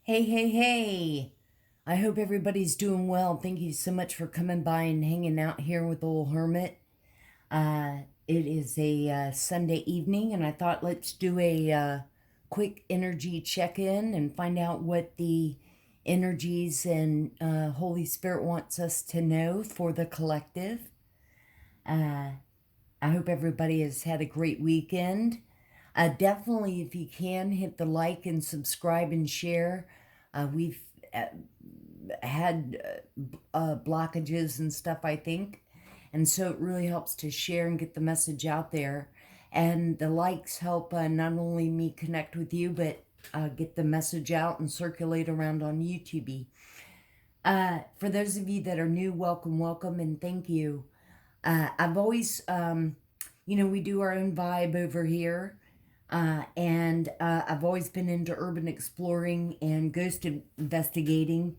Hey, hey, hey. I hope everybody's doing well. Thank you so much for coming by and hanging out here with old Hermit. It is a Sunday evening, and I thought let's do a quick energy check-in and find out what the energies and Holy Spirit wants us to know for the collective. I hope everybody has had a great weekend. Definitely, if you can, hit the like and subscribe and share. We've had blockages and stuff, I think. And so it really helps to share and get the message out there. And the likes help not only me connect with you, but get the message out and circulate around on YouTube. For those of you that are new, welcome, welcome, and thank you. I've always, we do our own vibe over here. And I've always been into urban exploring and ghost investigating.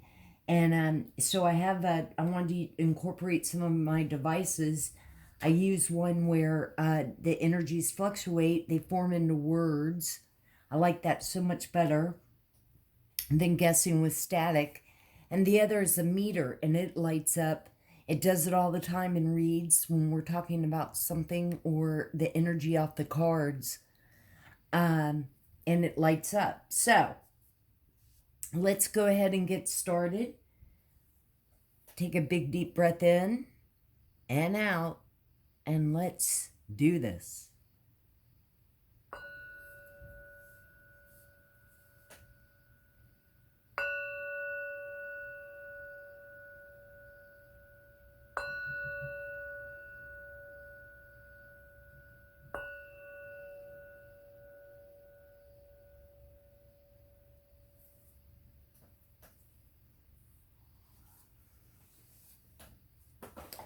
And so I wanted to incorporate some of my devices. I use one where the energies fluctuate, they form into words. I like that so much better than guessing with static. And the other is a meter, and it lights up. It does it all the time and reads when we're talking about something or the energy off the cards. And it lights up. So let's go ahead and get started. Take a big deep breath in and out, and let's do this.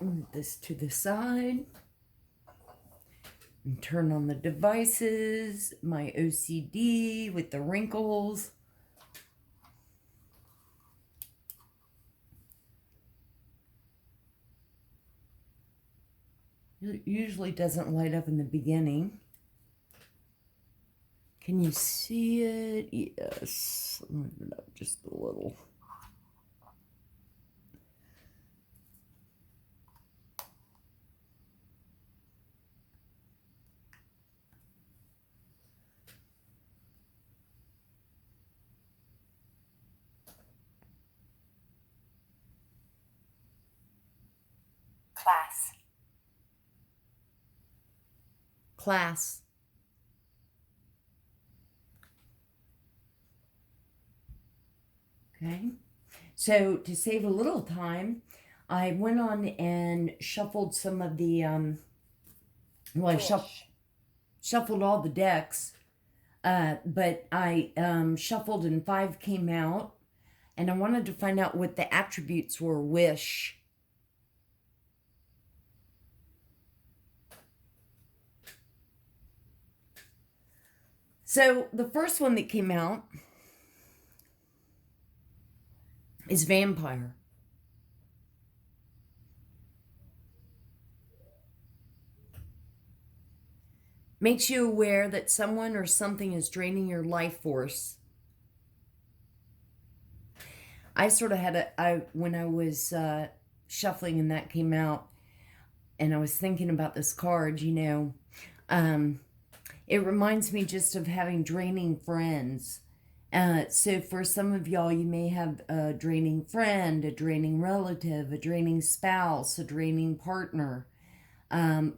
Move this to the side and turn on the devices, my OCD with the wrinkles. It usually doesn't light up in the beginning. Can you see it? Yes. Move it up just a little. Class. Okay. So to save a little time, I went on and shuffled some of the, I shuffled all the decks, but I shuffled and 5 came out, and I wanted to find out what the attributes were. Wish. So the first one that came out is vampire. Makes you aware that someone or something is draining your life force. I sort of had when I was shuffling and that came out, and I was thinking about this card, it reminds me just of having draining friends. So for some of y'all, you may have a draining friend, a draining relative, a draining spouse, a draining partner,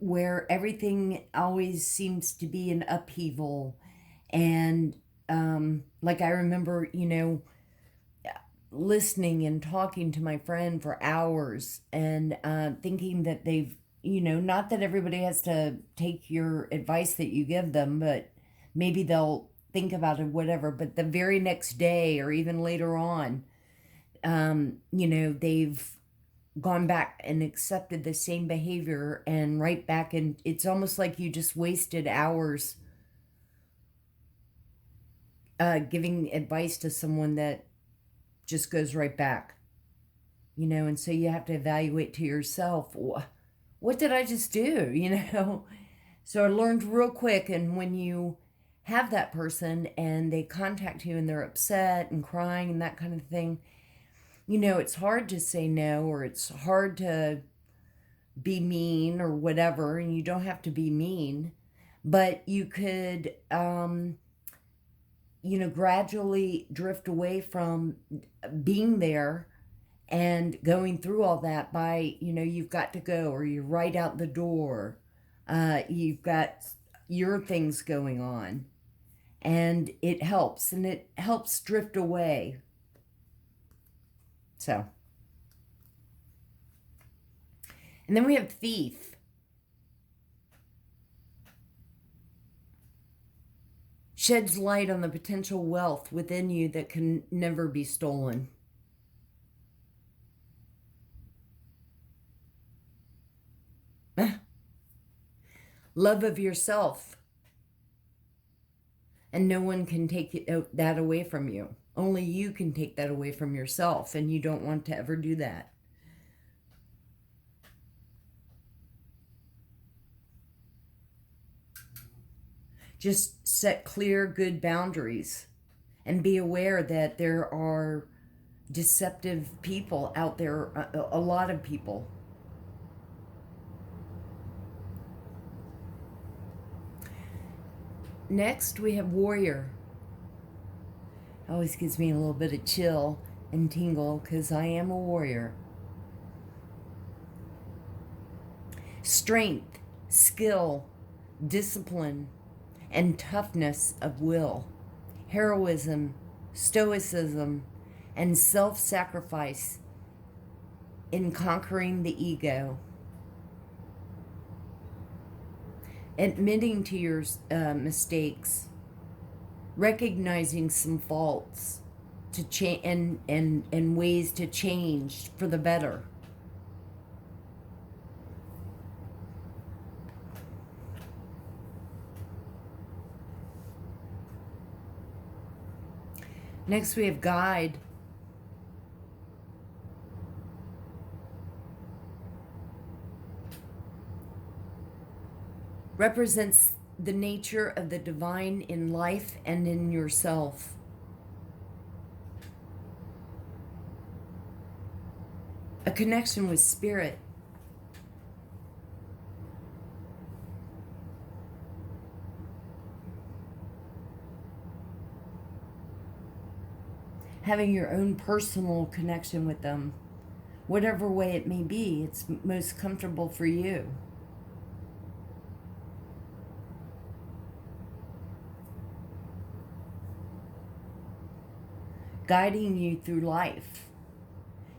where everything always seems to be an upheaval. And like I remember, listening and talking to my friend for hours and thinking that they've, not that everybody has to take your advice that you give them, but maybe they'll think about it, whatever. But the very next day or even later on, they've gone back and accepted the same behavior and right back. And it's almost like you just wasted hours giving advice to someone that just goes right back, and so you have to evaluate to yourself, what did I just do, So I learned real quick, and when you have that person and they contact you and they're upset and crying and that kind of thing, you know, it's hard to say no, or it's hard to be mean or whatever, and you don't have to be mean, but you could, you know, gradually drift away from being there and going through all that by, you know, you've got to go, or you're right out the door, you've got your things going on, and it helps drift away. So, and then we have thief. Sheds light on the potential wealth within you that can never be stolen. Love of yourself. And no one can take that away from you. Only you can take that away from yourself, and you don't want to ever do that. Just set clear, good boundaries and be aware that there are deceptive people out there, a lot of people. Next, we have warrior. Always gives me a little bit of chill and tingle because I am a warrior. Strength, skill, discipline, and toughness of will, heroism, stoicism, and self-sacrifice in conquering the ego. Admitting to your mistakes, recognizing some faults to and ways to change for the better. Next we have guide. Represents the nature of the divine in life and in yourself. A connection with spirit. Having your own personal connection with them, whatever way it may be, it's most comfortable for you. Guiding you through life.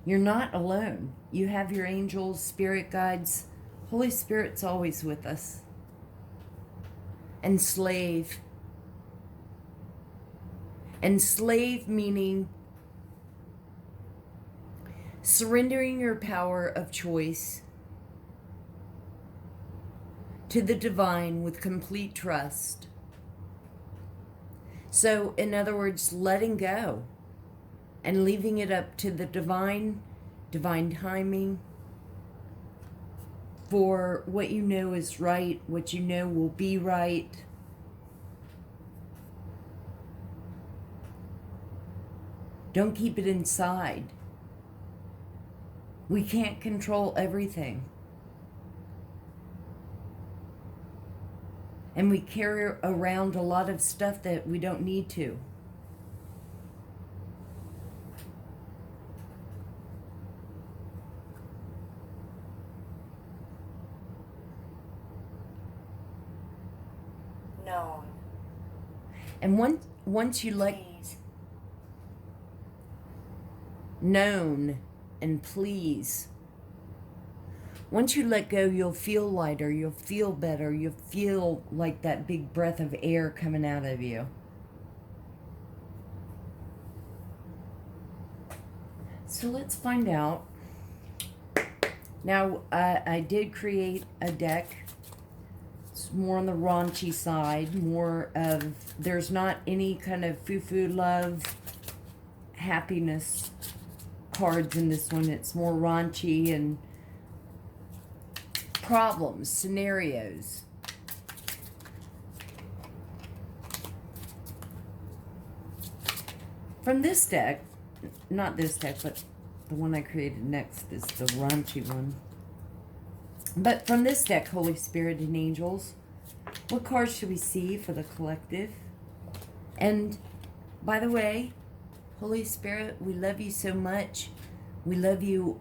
You're not alone. You have your angels, spirit guides. Holy Spirit's always with us. Enslave. Enslave meaning surrendering your power of choice to the divine with complete trust. So, in other words, letting go and leaving it up to the divine timing for what you know is right, what you know will be right. Don't keep it inside. We can't control everything. And we carry around a lot of stuff that we don't need to. Known. And once you let known and please. Once you let go, you'll feel lighter, you'll feel better, you'll feel like that big breath of air coming out of you. So let's find out. Now, I did create a deck. It's more on the raunchy side, more of, there's not any kind of foo-foo love, happiness cards in this one. It's more raunchy and problems, scenarios. From this deck, not this deck, but the one I created next is the raunchy one. But from this deck, Holy Spirit and Angels, what cards should we see for the collective? And by the way, Holy Spirit, we love you so much. We love you,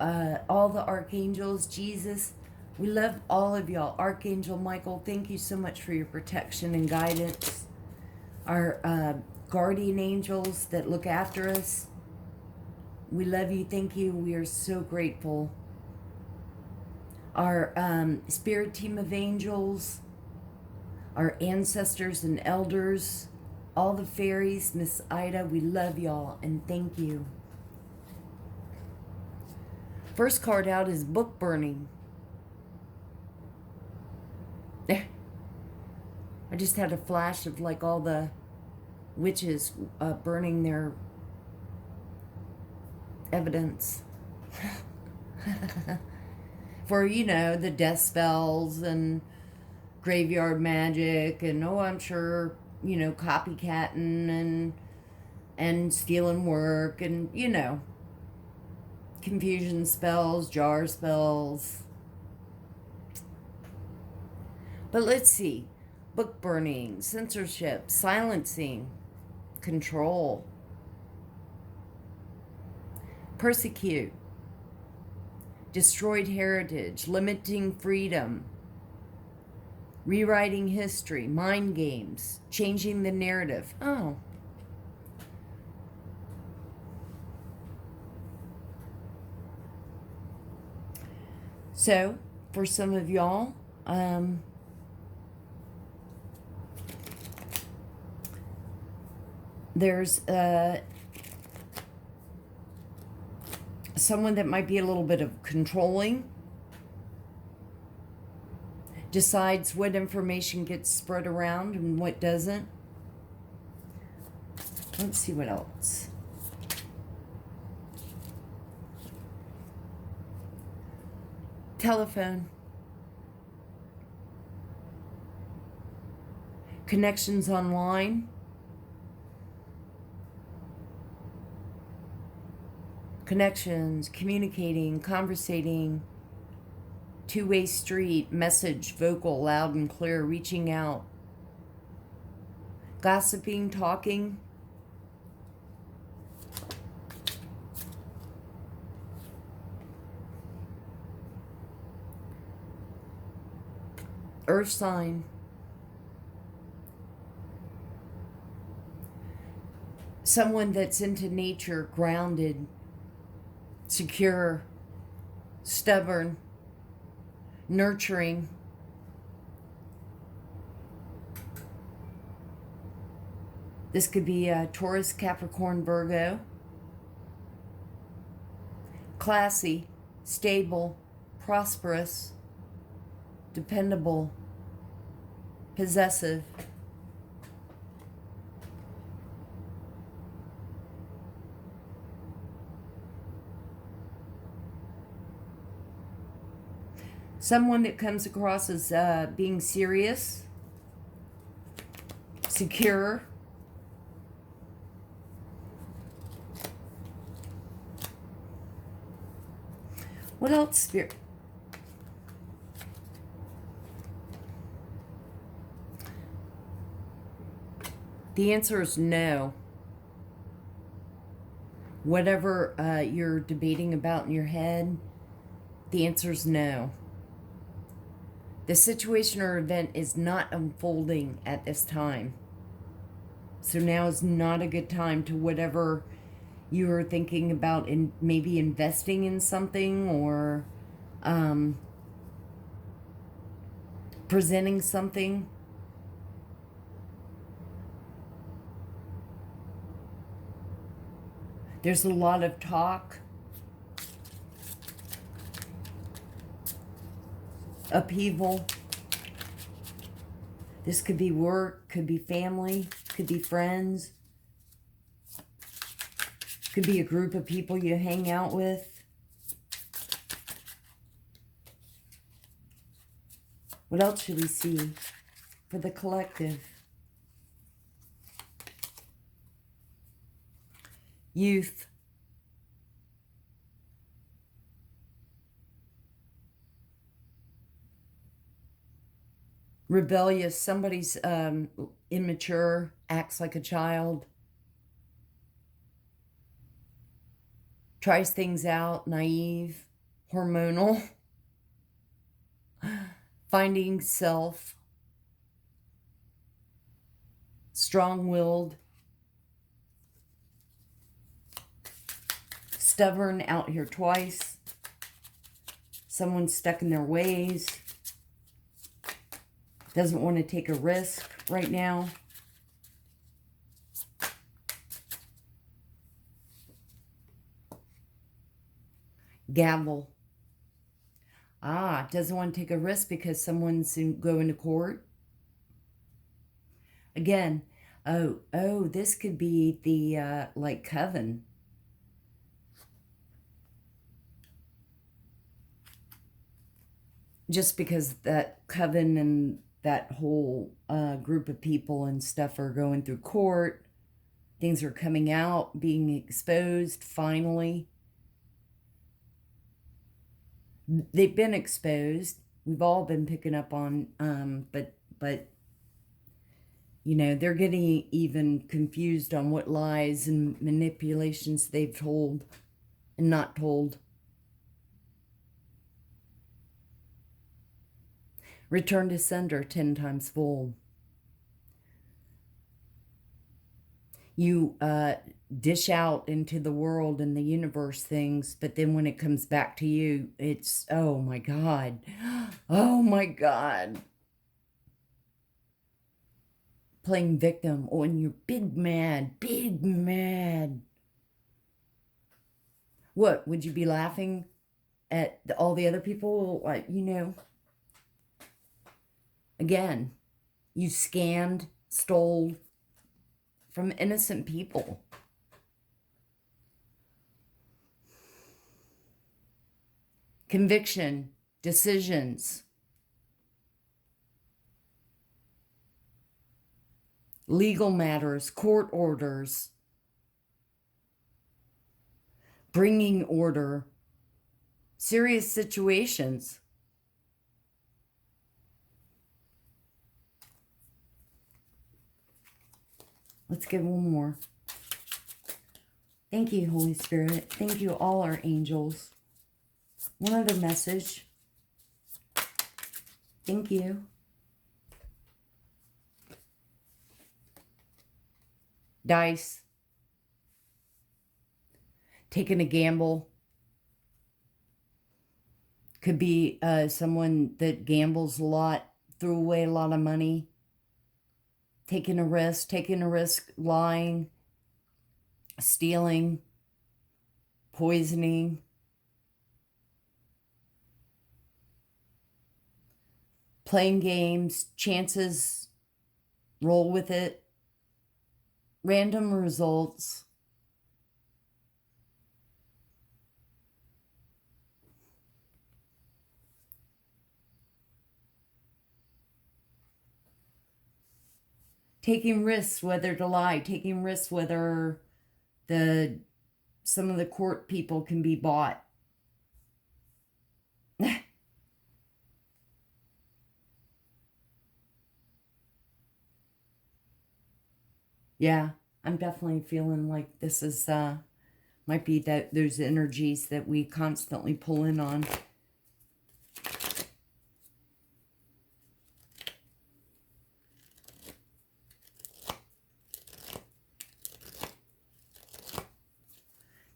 all the archangels, Jesus. We love all of y'all. Archangel Michael, thank you so much for your protection and guidance. Our guardian angels that look after us, we love you. Thank you. We are so grateful. Our spirit team of angels, our ancestors and elders, all the fairies, Miss Ida, we love y'all and thank you. First card out is book burning. I just had a flash of like all the witches burning their evidence. For, you know, the death spells and graveyard magic and, oh, I'm sure, you know, copycatting and stealing work and, you know, confusion spells, jar spells. But let's see. Book burning, censorship, silencing, control, persecute, destroyed heritage, limiting freedom, rewriting history, mind games, changing the narrative. Oh. So, for some of y'all, there's someone that might be a little bit of controlling, decides what information gets spread around and what doesn't. Let's see what else. Telephone. Connections online. Connections, communicating, conversating, two-way street, message, vocal, loud and clear, reaching out, gossiping, talking, earth sign, someone that's into nature, grounded, secure, stubborn, nurturing. This could be a Taurus, Capricorn, Virgo. Classy, stable, prosperous, dependable, possessive. Someone that comes across as being serious, secure, what else, Spirit? The answer is no. Whatever you're debating about in your head, the answer is no. The situation or event is not unfolding at this time. So now is not a good time to whatever you are thinking about in maybe investing in something or presenting something. There's a lot of talk, upheaval. This could be work, could be family, could be friends, could be a group of people you hang out with. What else should we see for the collective? youth, rebellious, somebody's immature, acts like a child, tries things out, naive, hormonal, finding self, strong-willed, stubborn, out here twice, someone stuck in their ways, doesn't want to take a risk right now. Gavel. Doesn't want to take a risk because someone's going to court. Again, this could be the, like, coven. Just because that coven and that whole group of people and stuff are going through court. Things are coming out, being exposed, finally. They've been exposed. We've all been picking up on, but you know, they're getting even confused on what lies and manipulations they've told and not told. Return to sender 10 times fold. You dish out into the world and the universe things, but then when it comes back to you, it's, oh my God. Oh my God. Playing victim. Oh, and you're big mad. Big mad. What? Would you be laughing at all the other people? Like, you know. Again, you scammed, stole from innocent people. Conviction, decisions, legal matters, court orders, bringing order, serious situations. Let's get one more. Thank you, Holy Spirit. Thank you, all our angels. One other message. Thank you. Dice. Taking a gamble. Could be someone that gambles a lot, threw away a lot of money. Taking a risk, lying, stealing, poisoning. Playing games, chances, roll with it. Random results. Taking risks whether to lie, taking risks whether some of the court people can be bought. Yeah, I'm definitely feeling like this is might be that those energies that we constantly pull in on.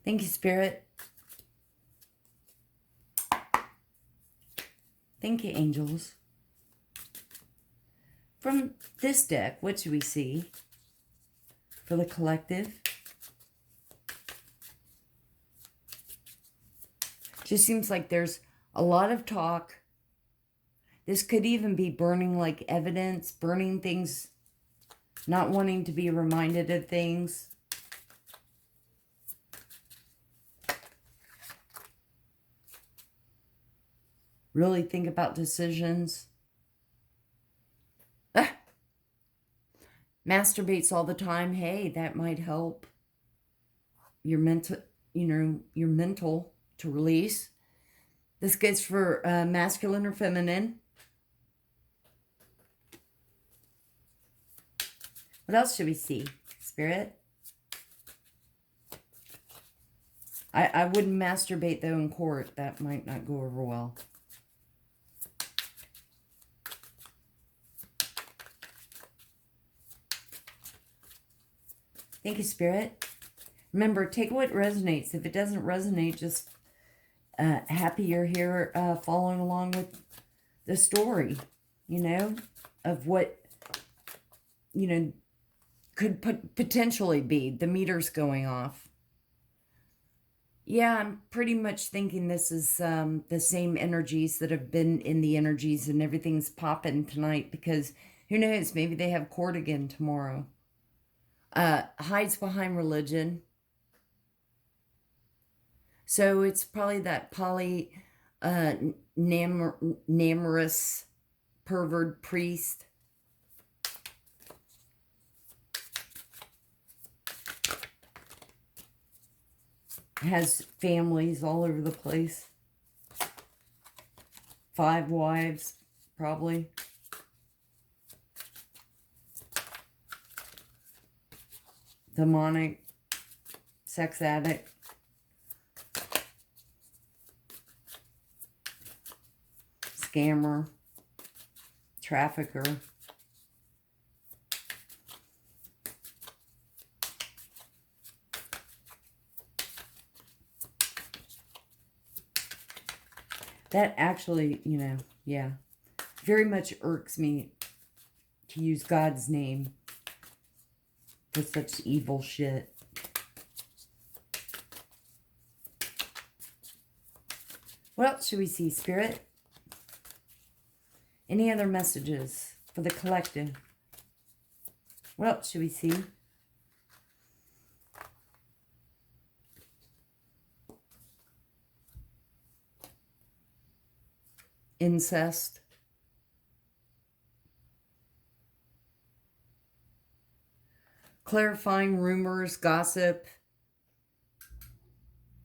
Thank you, Spirit. Thank you, angels. From this deck, what do we see for the collective? Just seems like there's a lot of talk. This could even be burning like evidence, burning things, not wanting to be reminded of things. Really think about decisions. Masturbates all the time. Hey, that might help. your mental, your mental to release. This goes for masculine or feminine. What else should we see, Spirit? I wouldn't masturbate, though, in court. That might not go over well. Thank you, Spirit. Remember, take what resonates. If it doesn't resonate, just happy you're here following along with the story, of what, could potentially be the meters going off. Yeah, I'm pretty much thinking this is the same energies that have been in the energies, and everything's popping tonight because who knows, maybe they have court again tomorrow. Hides behind religion. So it's probably that namorous pervert priest. Has families all over the place. 5 wives, probably. Demonic, sex addict. Scammer, trafficker. That actually, yeah, very much irks me to use God's name for such evil shit. What else should we see, Spirit? Any other messages for the collective? What else should we see? Incest. Clarifying rumors, gossip,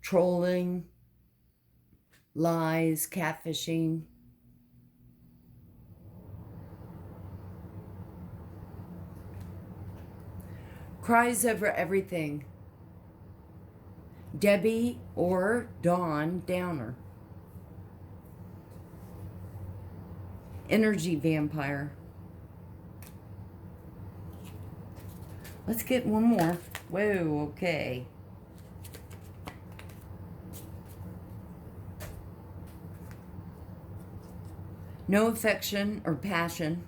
trolling, lies, catfishing. Cries over everything. Debbie or Dawn Downer. Energy vampire. Let's get one more. Whoa, okay. No affection or passion.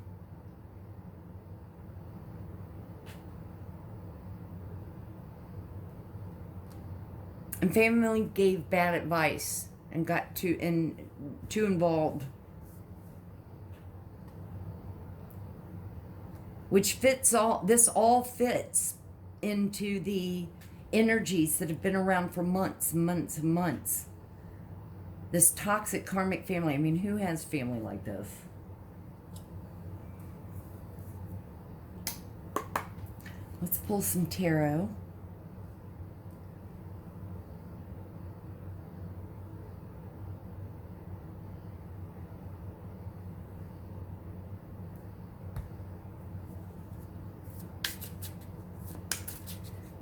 And family gave bad advice and got too involved. Which fits this all fits into the energies that have been around for months and months and months. This toxic karmic family. I mean, who has family like this? Let's pull some tarot.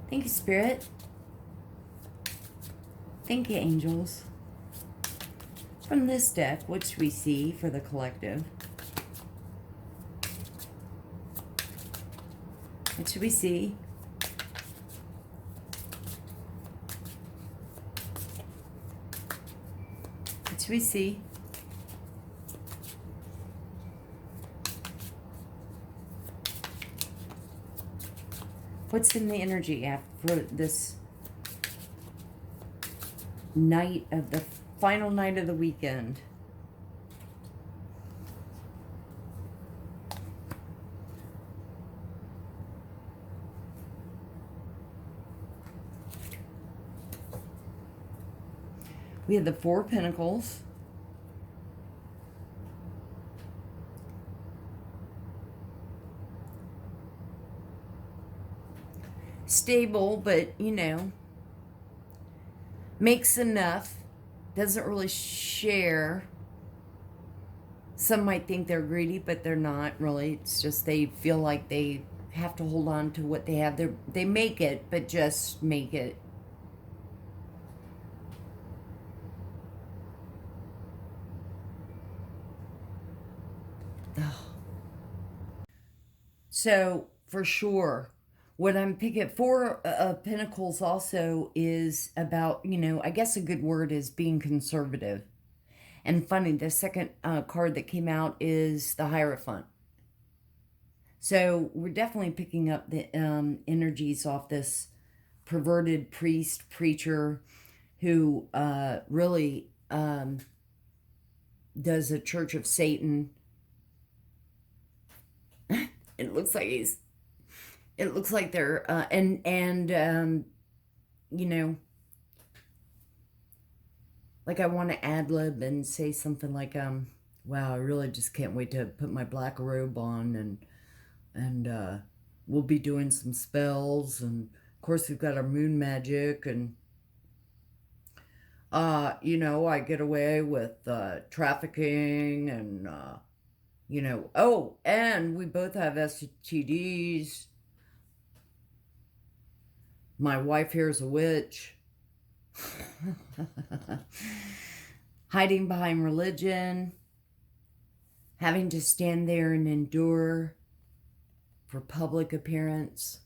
Thank you, Spirit. Thank you, angels. From this deck, what should we see for the collective? What should we see? What should we see? What's in the energy after this night of the final night of the weekend? We have the 4 of Pentacles. Stable, but, makes enough, doesn't really share. Some might think they're greedy, but they're not really. It's just they feel like they have to hold on to what they have. They make it, but just make it. So, for sure, what I'm picking for Pentacles also is about, I guess a good word is being conservative. And funny, the second card that came out is the Hierophant. So we're definitely picking up the energies off this perverted priest, preacher, who really does a church of Satan. It looks like they're, like I want to ad-lib and say something like, wow, I really just can't wait to put my black robe on and we'll be doing some spells, and of course we've got our moon magic, and I get away with trafficking, and oh, and we both have STDs. My wife here is a witch. Hiding behind religion, having to stand there and endure for public appearance.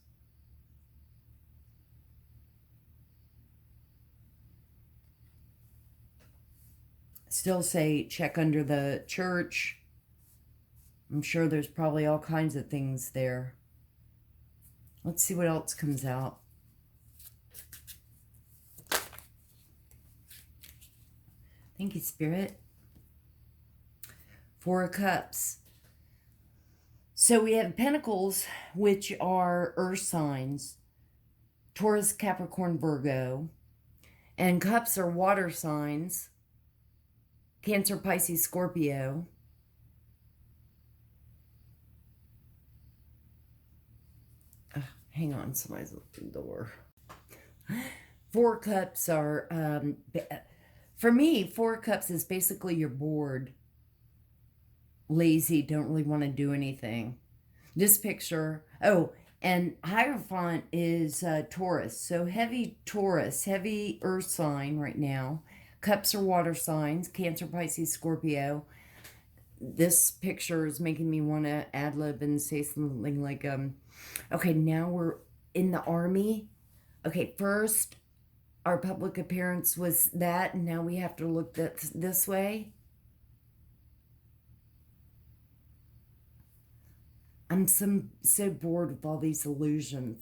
Still say check under the church. I'm sure there's probably all kinds of things there. Let's see what else comes out. Thank you, Spirit. Four of Cups. So we have Pentacles, which are earth signs. Taurus, Capricorn, Virgo. And Cups are water signs. Cancer, Pisces, Scorpio. Hang on, somebody's at the door. Four Cups are, for me, Four Cups is basically you're bored, lazy, don't really want to do anything. This picture, oh, and Hierophant is Taurus. So heavy Taurus, heavy earth sign right now. Cups are water signs, Cancer, Pisces, Scorpio. This picture is making me want to ad-lib and say something like, okay, now we're in the army. Okay, first our public appearance was that, and now we have to look this way. I'm so bored with all these illusions.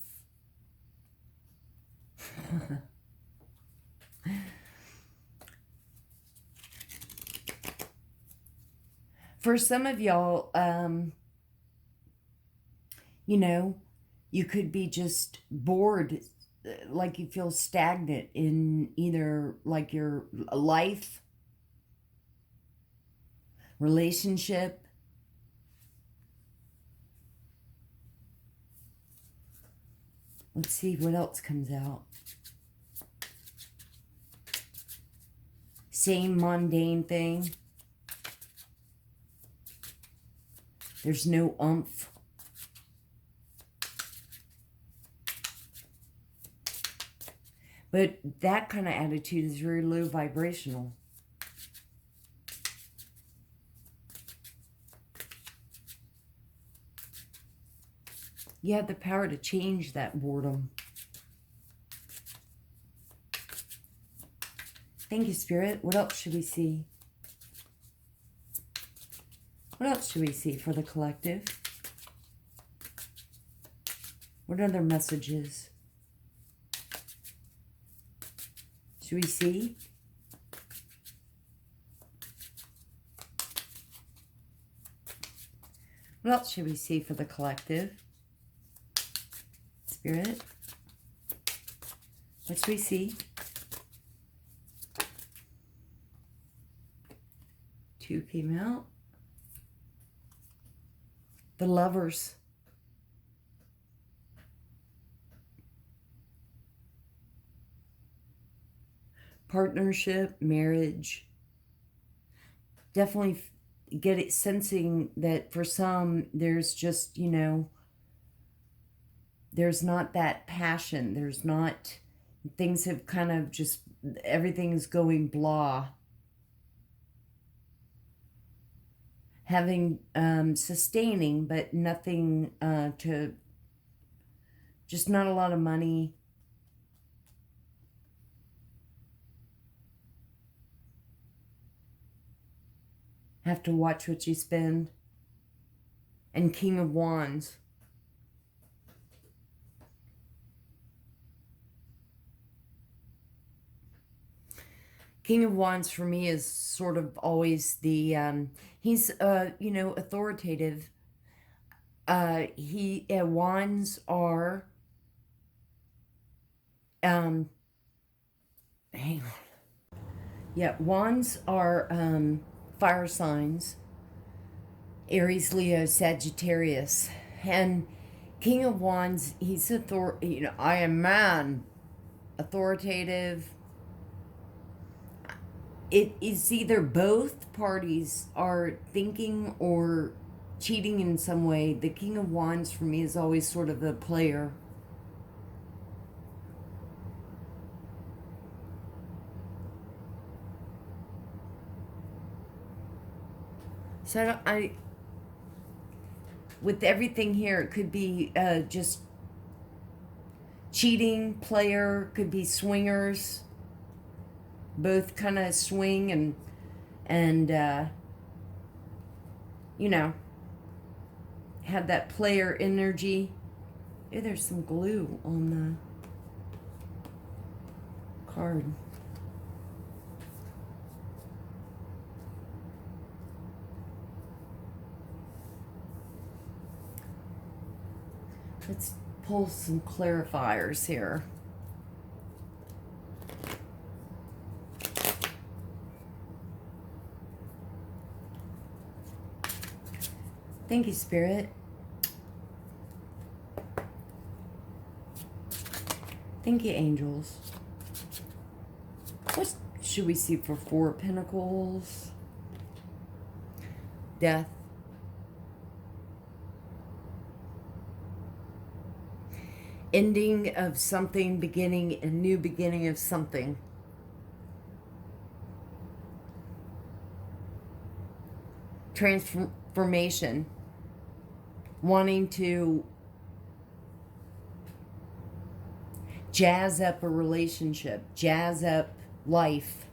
For some of y'all, you could be just bored, like you feel stagnant in either like your life, relationship. Let's see what else comes out. Same mundane thing. There's no oomph. But that kind of attitude is very low vibrational. You have the power to change that boredom. Thank you, Spirit. What else should we see? What else should we see for the collective? What other messages should we see? What else should we see for the collective? Spirit, what should we see? Two came out. The Lovers. partnership, marriage. Definitely get it sensing that for some, there's just, you know, there's not that passion. There's not, things have kind of just, everything's going blah. Having, sustaining, but nothing to, just not a lot of money. Have to watch what you spend. And King of Wands. King of Wands for me is sort of always the, he's, you know, authoritative. Wands are, hang on. Yeah, wands are, fire signs. Aries, Leo, Sagittarius. And King of Wands, he's you know, I am man, authoritative. It is either both parties are thinking or cheating in some way. The King of Wands for me is always sort of a player. So with everything here, it could be just cheating, player, could be swingers. Both kind of swing and you know, have that player energy. Ew, there's some glue on the card. Let's pull some clarifiers here. Thank you, Spirit. Thank you, angels. What should we see for Four of Pentacles? Death. Ending of something, beginning, a new beginning of something. Transformation. Wanting to jazz up a relationship, jazz up life.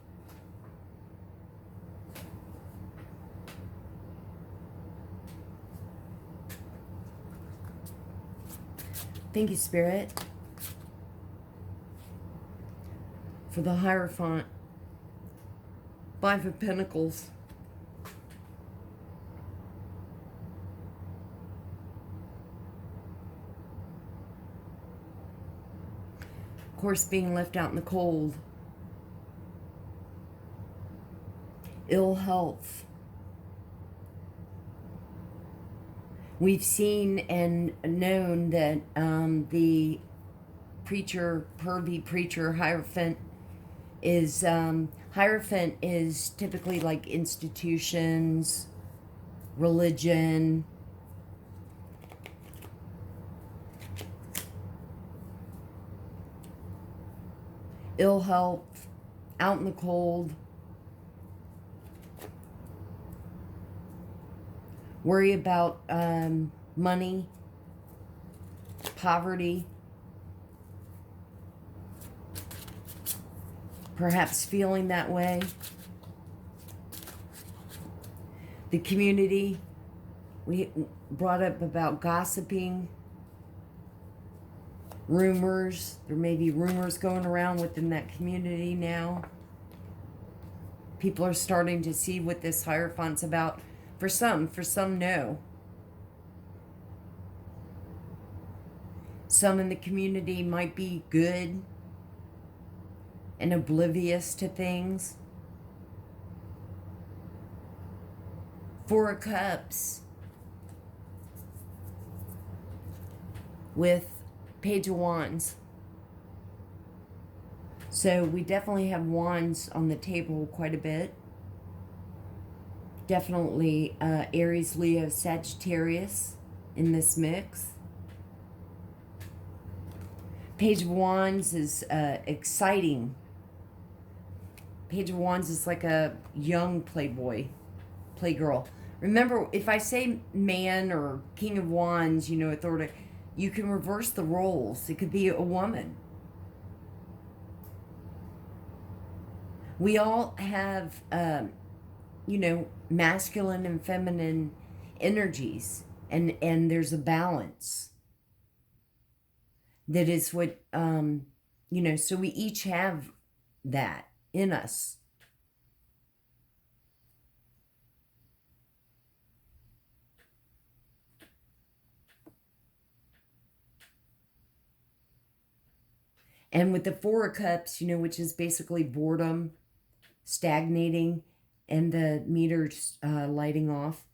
Thank you, Spirit. For the Hierophant. Five of Pentacles. Of course, being left out in the cold. Ill health. We've seen and known that the preacher, Pervy preacher, Hierophant is typically like institutions, religion. Ill health, out in the cold. Worry about money, poverty, perhaps feeling that way. The community, we brought up about gossiping, rumors. There may be rumors going around within that community now. People are starting to see what this Hierophant's about. For some no. Some in the community might be good and oblivious to things. Four of Cups with Page of Wands. So we definitely have wands on the table quite a bit. Definitely Aries, Leo, Sagittarius in this mix. Page of Wands is exciting. Page of Wands is like a young playboy, playgirl. Remember, if I say man or King of Wands, you know, authority, you can reverse the roles. It could be a woman. We all have, you know, masculine and feminine energies, and there's a balance. That is what, you know, so we each have that in us. And with the Four of Cups, you know, which is basically boredom, stagnating, and the meters lighting off.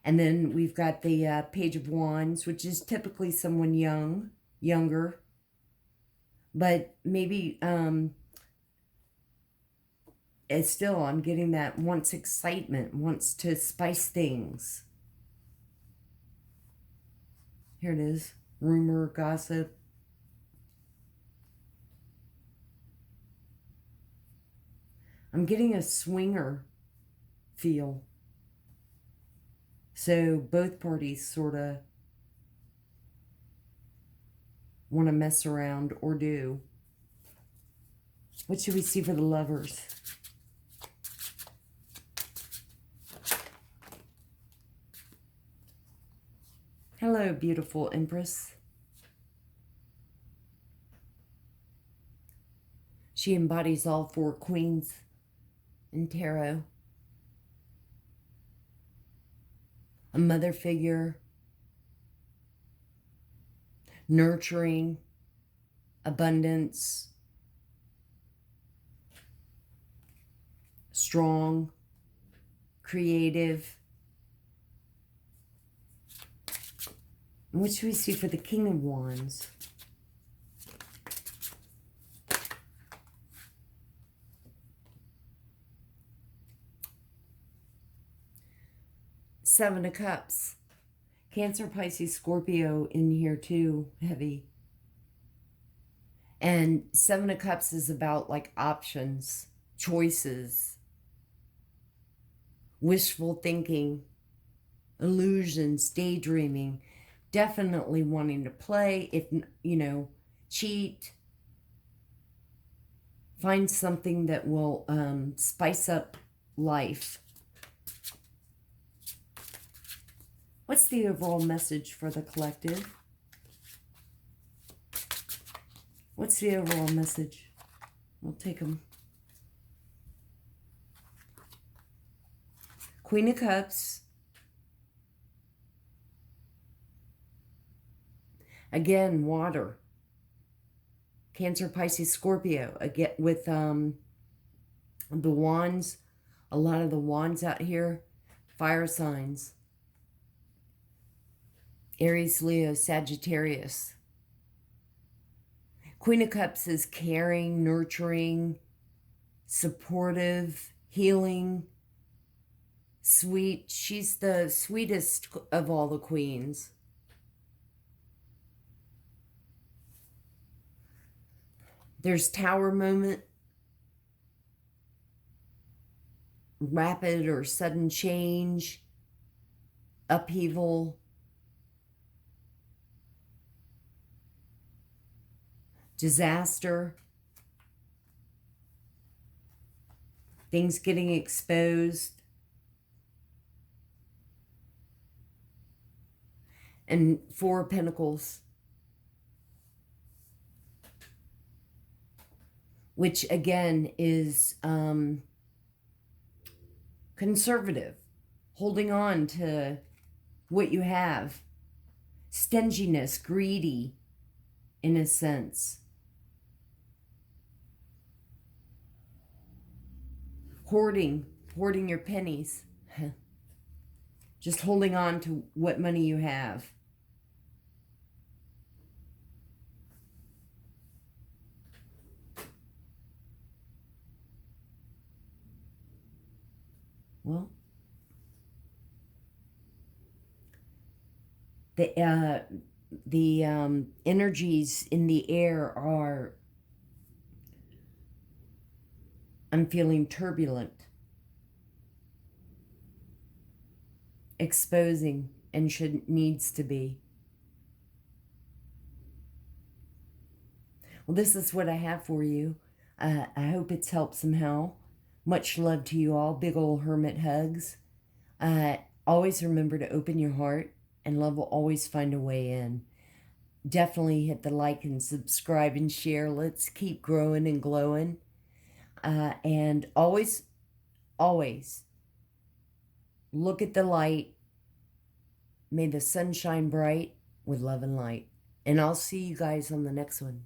And then we've got the Page of Wands, which is typically someone younger. But maybe, it's still, I'm getting that wants excitement, wants to spice things. Here it is, rumor, gossip. I'm getting a swinger feel. So both parties sort of want to mess around or do. What should we see for the Lovers? Hello, beautiful Empress. She embodies all four queens in tarot. A mother figure, nurturing, abundance, strong, creative. And what should we see for the King of Wands? Seven of Cups. Cancer, Pisces, Scorpio in here too, heavy. And Seven of Cups is about like options, choices, wishful thinking, illusions, daydreaming, definitely wanting to play, if, you know, cheat, find something that will spice up life. What's the overall message for the collective? What's the overall message? We'll take them. Queen of Cups. Again, water. Cancer, Pisces, Scorpio. Again, with the wands, a lot of the wands out here, fire signs. Aries, Leo, Sagittarius. Queen of Cups is caring, nurturing, supportive, healing, sweet. She's the sweetest of all the queens. There's Tower moment. Rapid or sudden change. Upheaval. Disaster. Things getting exposed. And Four of Pentacles, which again is conservative, holding on to what you have, stinginess, greedy in a sense, hoarding your pennies, just holding on to what money you have. Well, the energies in the air are, I'm feeling turbulent, exposing, and needs to be. Well, this is what I have for you. I hope it's helped somehow. Much love to you all. Big old hermit hugs. Always remember to open your heart, and love will always find a way in. Definitely hit the like and subscribe and share. Let's keep growing and glowing. And always, always look at the light. May the sun shine bright with love and light. And I'll see you guys on the next one.